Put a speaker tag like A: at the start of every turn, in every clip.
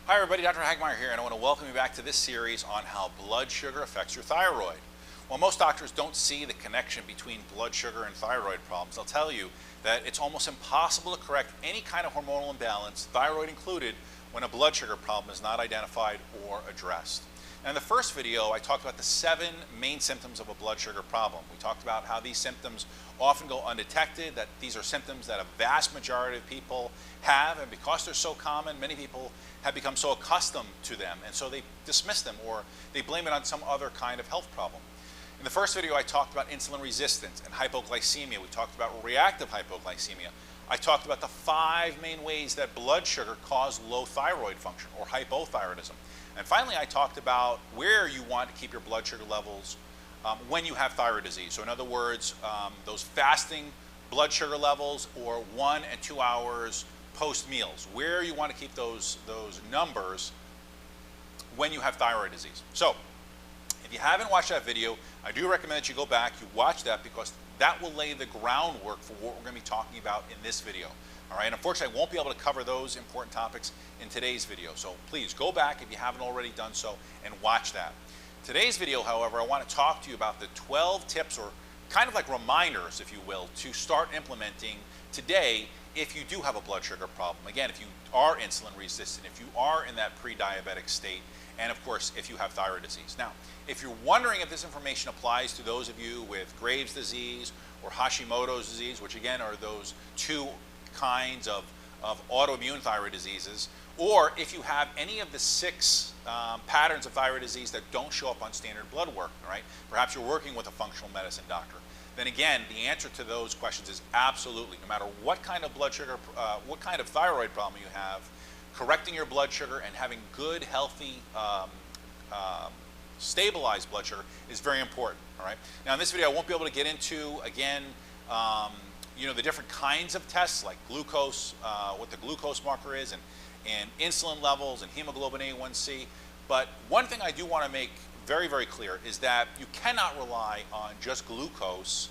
A: Hi everybody, Dr. Hagmeyer here, and I want to welcome you back to this series on how blood sugar affects your thyroid. While most doctors don't see the connection between blood sugar and thyroid problems, I'll tell you that it's almost impossible to correct any kind of hormonal imbalance, thyroid included, when a blood sugar problem is not identified or addressed. Now, in the first video, I talked about the 7 main symptoms of a blood sugar problem. We talked about how these symptoms often go undetected, that these are symptoms that a vast majority of people have, and because they're so common, many people have become so accustomed to them, and so they dismiss them or they blame it on some other kind of health problem. In the first video, I talked about insulin resistance and hypoglycemia. We talked about reactive hypoglycemia. I talked about the 5 main ways that blood sugar cause low thyroid function or hypothyroidism. And finally, I talked about where you want to keep your blood sugar levels when you have thyroid disease. So in other words, those fasting blood sugar levels or 1 and 2 hours post meals, where you want to keep those numbers when you have thyroid disease. So if you haven't watched that video, I do recommend that you go back, you watch that, because that will lay the groundwork for what we're going to be talking about in this video. All right, unfortunately, I won't be able to cover those important topics in today's video, so please go back if you haven't already done so and watch that. Today's video, however, I want to talk to you about the 12 tips, or kind of like reminders, if you will, to start implementing today if you do have a blood sugar problem. Again, if you are insulin resistant, if you are in that pre-diabetic state, and of course, if you have thyroid disease. Now, if you're wondering if this information applies to those of you with Graves' disease or Hashimoto's disease, which again are those 2 kinds of autoimmune thyroid diseases, or if you have any of the 6 patterns of thyroid disease that don't show up on standard blood work, right? Perhaps you're working with a functional medicine doctor. Then again, the answer to those questions is absolutely. No matter what kind of blood sugar, what kind of thyroid problem you have, correcting your blood sugar and having good, healthy, stabilized blood sugar is very important. All right. Now, in this video, I won't be able to get into again, the different kinds of tests like glucose, what the glucose marker is, and insulin levels and hemoglobin A1C. But one thing I do want to make very, very clear is that you cannot rely on just glucose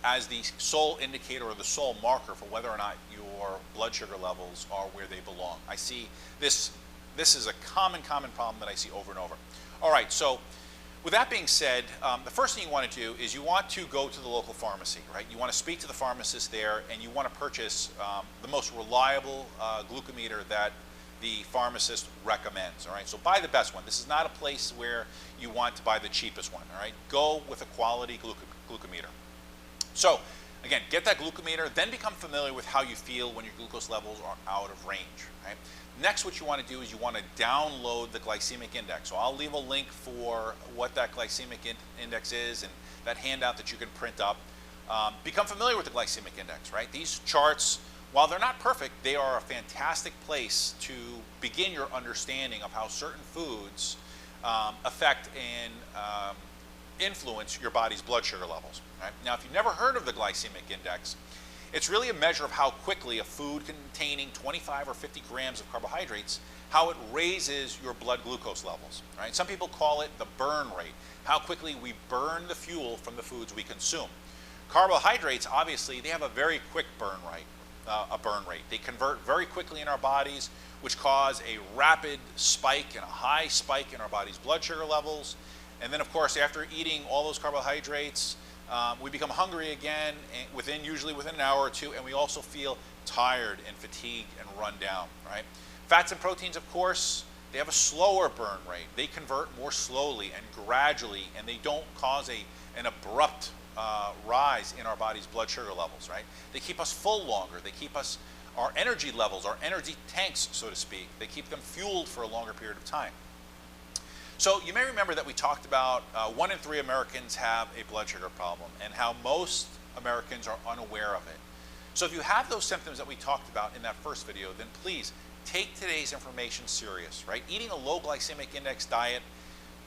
A: as the sole indicator or the sole marker for whether or not your blood sugar levels are where they belong. I see this is a common problem that I see over and over. All right, so with that being said, the first thing you want to do is you want to go to the local pharmacy, right? You want to speak to the pharmacist there, and you want to purchase the most reliable glucometer that the pharmacist recommends. All right, so buy the best one. This is not a place where you want to buy the cheapest one. All right, go with a quality glucometer. So again, get that glucometer, then become familiar with how you feel when your glucose levels are out of range. Right? Next, what you want to do is you want to download the glycemic index. So I'll leave a link for what that glycemic index is and that handout that you can print up. Become familiar with the glycemic index. Right? These charts, while they're not perfect, they are a fantastic place to begin your understanding of how certain foods affect and influence your body's blood sugar levels. Right? Now, if you've never heard of the glycemic index, it's really a measure of how quickly a food containing 25 or 50 grams of carbohydrates, how it raises your blood glucose levels. Right? Some people call it the burn rate, how quickly we burn the fuel from the foods we consume. Carbohydrates, obviously, they have a very quick burn rate. They convert very quickly in our bodies, which cause a rapid spike and a high spike in our body's blood sugar levels. And then, of course, after eating all those carbohydrates, we become hungry again, usually within an hour or 2, and we also feel tired and fatigued and run down. Right? Fats and proteins, of course, they have a slower burn rate. They convert more slowly and gradually, and they don't cause an abrupt rise in our body's blood sugar levels. Right? They keep us full longer. They keep our energy levels, our energy tanks, so to speak. They keep them fueled for a longer period of time. So you may remember that we talked about 1 in 3 Americans have a blood sugar problem and how most Americans are unaware of it. So if you have those symptoms that we talked about in that first video, then please take today's information serious. Right? Eating a low glycemic index diet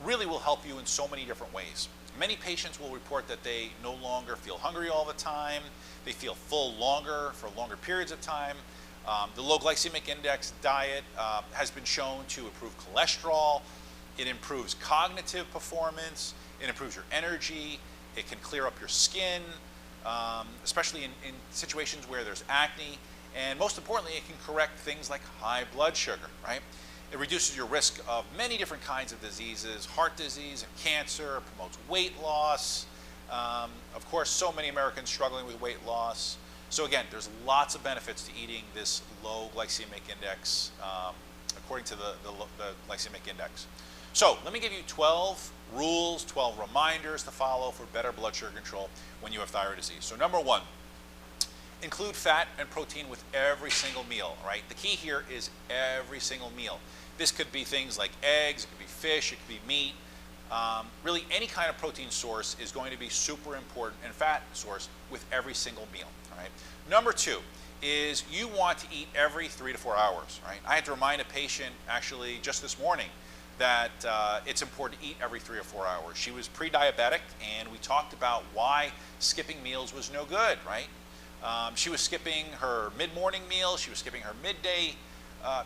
A: really will help you in so many different ways. Many patients will report that they no longer feel hungry all the time. They feel full for longer periods of time. The low glycemic index diet has been shown to improve cholesterol. It improves cognitive performance. It improves your energy. It can clear up your skin, especially in situations where there's acne. And most importantly, it can correct things like high blood sugar, right? It reduces your risk of many different kinds of diseases, heart disease and cancer. It promotes weight loss. Of course, so many Americans struggling with weight loss. So again, there's lots of benefits to eating this low glycemic index, according to the glycemic index. So let me give you 12 rules, 12 reminders to follow for better blood sugar control when you have thyroid disease. So number one, include fat and protein with every single meal, right? The key here is every single meal. This could be things like eggs, it could be fish, it could be meat. Really any kind of protein source is going to be super important, and fat source with every single meal, all right? Number two is you want to eat every 3 to 4 hours, right? I had to remind a patient actually just this morning that it's important to eat every 3 or 4 hours. She was pre-diabetic, and we talked about why skipping meals was no good, right? She was skipping her mid-morning meal, she was skipping her midday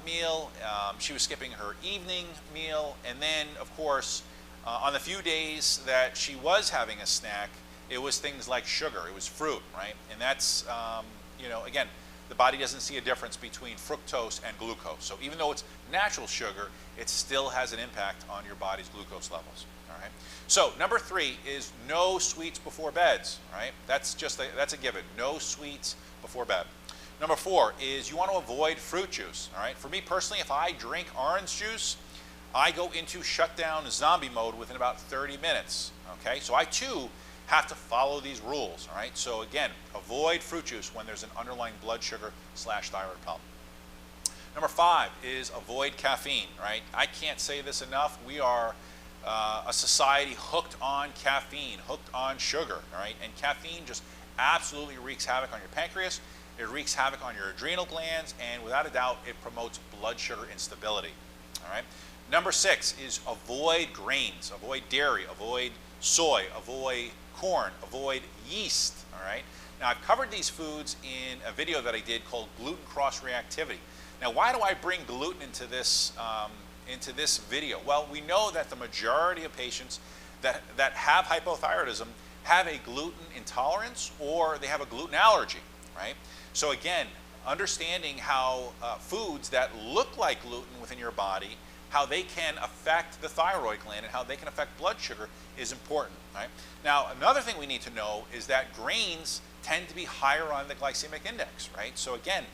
A: meal, she was skipping her evening meal, and then, of course, on the few days that she was having a snack, it was things like sugar, it was fruit, right? And that's, you know, again, the body doesn't see a difference between fructose and glucose. So even though it's natural sugar, it still has an impact on your body's glucose levels, all right? So number three is no sweets before beds, right? That's a given, no sweets before bed. Number four is you want to avoid fruit juice, all right? For me personally, if I drink orange juice, I go into shutdown zombie mode within about 30 minutes, okay? So I too have to follow these rules, all right? So again, avoid fruit juice when there's an underlying blood sugar / thyroid problem. Number five is avoid caffeine, right? I can't say this enough. We are a society hooked on caffeine, hooked on sugar, all right? And caffeine just absolutely wreaks havoc on your pancreas. It wreaks havoc on your adrenal glands, and without a doubt, it promotes blood sugar instability, all right? Number six is avoid grains, avoid dairy, avoid soy, avoid corn, avoid yeast, all right? Now, I've covered these foods in a video that I did called gluten cross-reactivity. Now, why do I bring gluten into this video? Well, we know that the majority of patients that have hypothyroidism have a gluten intolerance or they have a gluten allergy, right? So again, understanding how foods that look like gluten within your body, how they can affect the thyroid gland and how they can affect blood sugar is important, right? Now, another thing we need to know is that grains tend to be higher on the glycemic index, right? So again,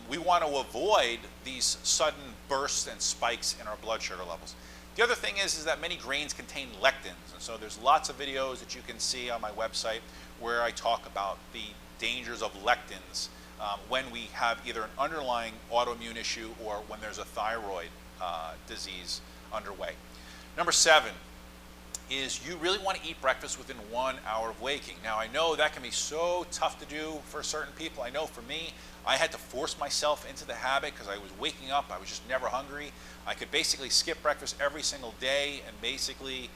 A: we want to avoid these sudden bursts and spikes in our blood sugar levels. The other thing is that many grains contain lectins, and so there's lots of videos that you can see on my website where I talk about the dangers of lectins when we have either an underlying autoimmune issue or when there's a thyroid disease underway. Number seven is you really want to eat breakfast within 1 hour of waking. Now, I know that can be so tough to do for certain people. I know for me, I had to force myself into the habit because I was waking up, I was just never hungry. I could basically skip breakfast every single day and basically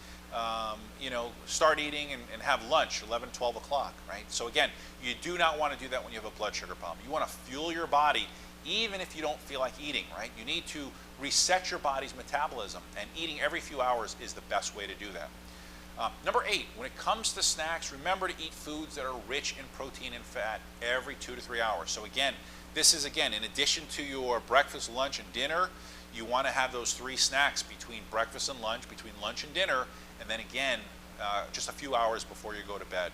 A: you know, start eating and have lunch 11, 12 o'clock, right? So again, you do not want to do that when you have a blood sugar problem. You want to fuel your body even if you don't feel like eating, right? You need to reset your body's metabolism, and eating every few hours is the best way to do that. Number eight, when it comes to snacks, remember to eat foods that are rich in protein and fat every 2 to 3 hours. So again, this is again, in addition to your breakfast, lunch, and dinner, you want to have those 3 snacks between breakfast and lunch, between lunch and dinner, and then again, just a few hours before you go to bed.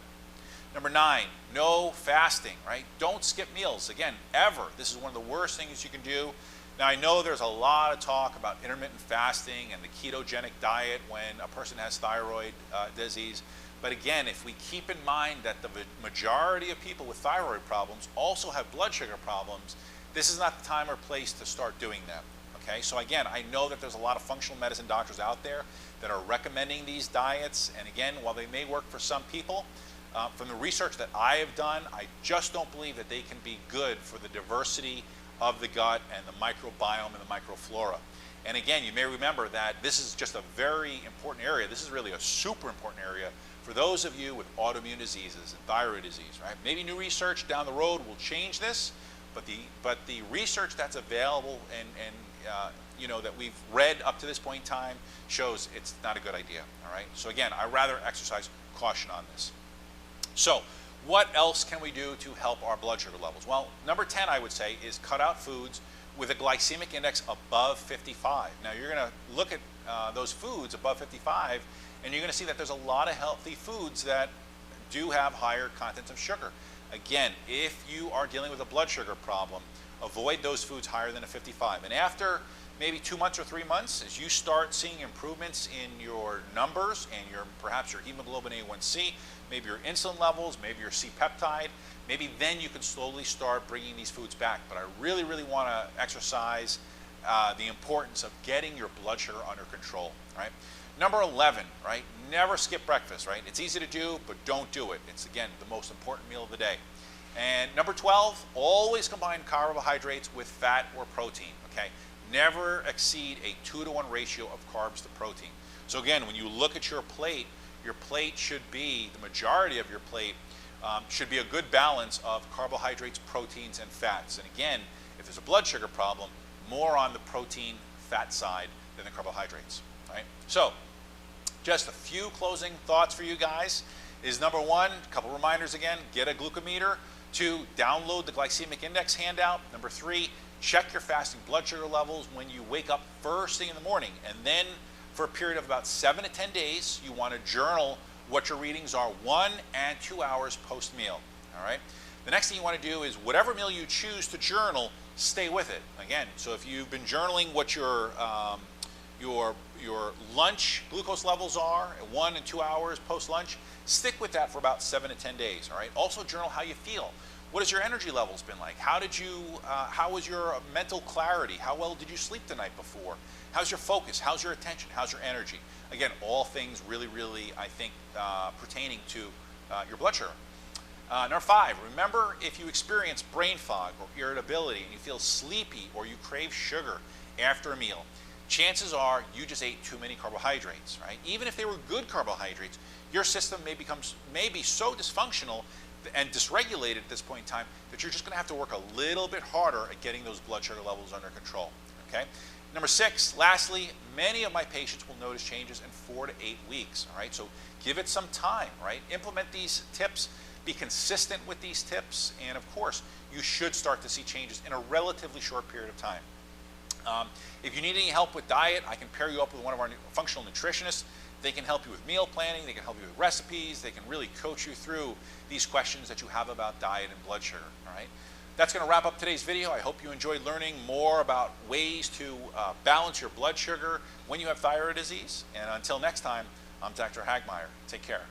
A: Number 9, no fasting, right? Don't skip meals, again, ever. This is one of the worst things you can do. Now, I know there's a lot of talk about intermittent fasting and the ketogenic diet when a person has thyroid disease. But again, if we keep in mind that the majority of people with thyroid problems also have blood sugar problems, this is not the time or place to start doing that. Okay, so again, I know that there's a lot of functional medicine doctors out there that are recommending these diets. And again, while they may work for some people, from the research that I have done, I just don't believe that they can be good for the diversity of the gut and the microbiome and the microflora. And again, you may remember that this is just a very important area. This is really a super important area for those of you with autoimmune diseases and thyroid disease, right? Maybe new research down the road will change this, but the research that's available and you know, that we've read up to this point in time shows it's not a good idea, all right? So again, I rather exercise caution on this. So what else can we do to help our blood sugar levels? Well, number 10, I would say, is cut out foods with a glycemic index above 55. Now you're going to look at those foods above 55, and you're going to see that there's a lot of healthy foods that do have higher contents of sugar. Again, if you are dealing with a blood sugar problem, avoid those foods higher than a 55. And after maybe 2 months or 3 months, as you start seeing improvements in your numbers and perhaps your hemoglobin A1C, maybe your insulin levels, maybe your C-peptide, maybe then you can slowly start bringing these foods back. But I really, really want to exercise the importance of getting your blood sugar under control, right? Number 11, right? Never skip breakfast, right? It's easy to do, but don't do it. It's, again, the most important meal of the day. And number 12, always combine carbohydrates with fat or protein, okay? Never exceed a 2-to-1 ratio of carbs to protein. So again, when you look at your plate should be, the majority of your plate should be a good balance of carbohydrates, proteins, and fats. And again, if there's a blood sugar problem, more on the protein, fat side than the carbohydrates, right? So, just a few closing thoughts for you guys is number 1, a couple reminders again, get a glucometer. 2, download the glycemic index handout. Number 3, check your fasting blood sugar levels when you wake up first thing in the morning. And then for a period of about 7 to 10 days, you want to journal what your readings are 1 and 2 hours post-meal, all right? The next thing you want to do is whatever meal you choose to journal, stay with it. Again, so if you've been journaling what your lunch glucose levels are at 1 and 2 hours post-lunch, stick with that for about 7 to 10 days, all right? Also journal how you feel. What has your energy levels been like? How was your mental clarity? How well did you sleep the night before? How's your focus? How's your attention? How's your energy? Again, all things really, really, I think, pertaining to your blood sugar. Number 5, remember if you experience brain fog or irritability and you feel sleepy or you crave sugar after a meal, chances are you just ate too many carbohydrates, right? Even if they were good carbohydrates, your system may be so dysfunctional and dysregulated at this point in time that you're just going to have to work a little bit harder at getting those blood sugar levels under control, okay? Number 6, lastly, many of my patients will notice changes in 4 to 8 weeks, all right? So give it some time, right? Implement these tips, be consistent with these tips, and of course, you should start to see changes in a relatively short period of time. If you need any help with diet, I can pair you up with one of our functional nutritionists. They can help you with meal planning, they can help you with recipes, they can really coach you through these questions that you have about diet and blood sugar, all right? That's going to wrap up today's video. I hope you enjoyed learning more about ways to balance your blood sugar when you have thyroid disease. And until next time, I'm Dr. Hagmeyer. Take care.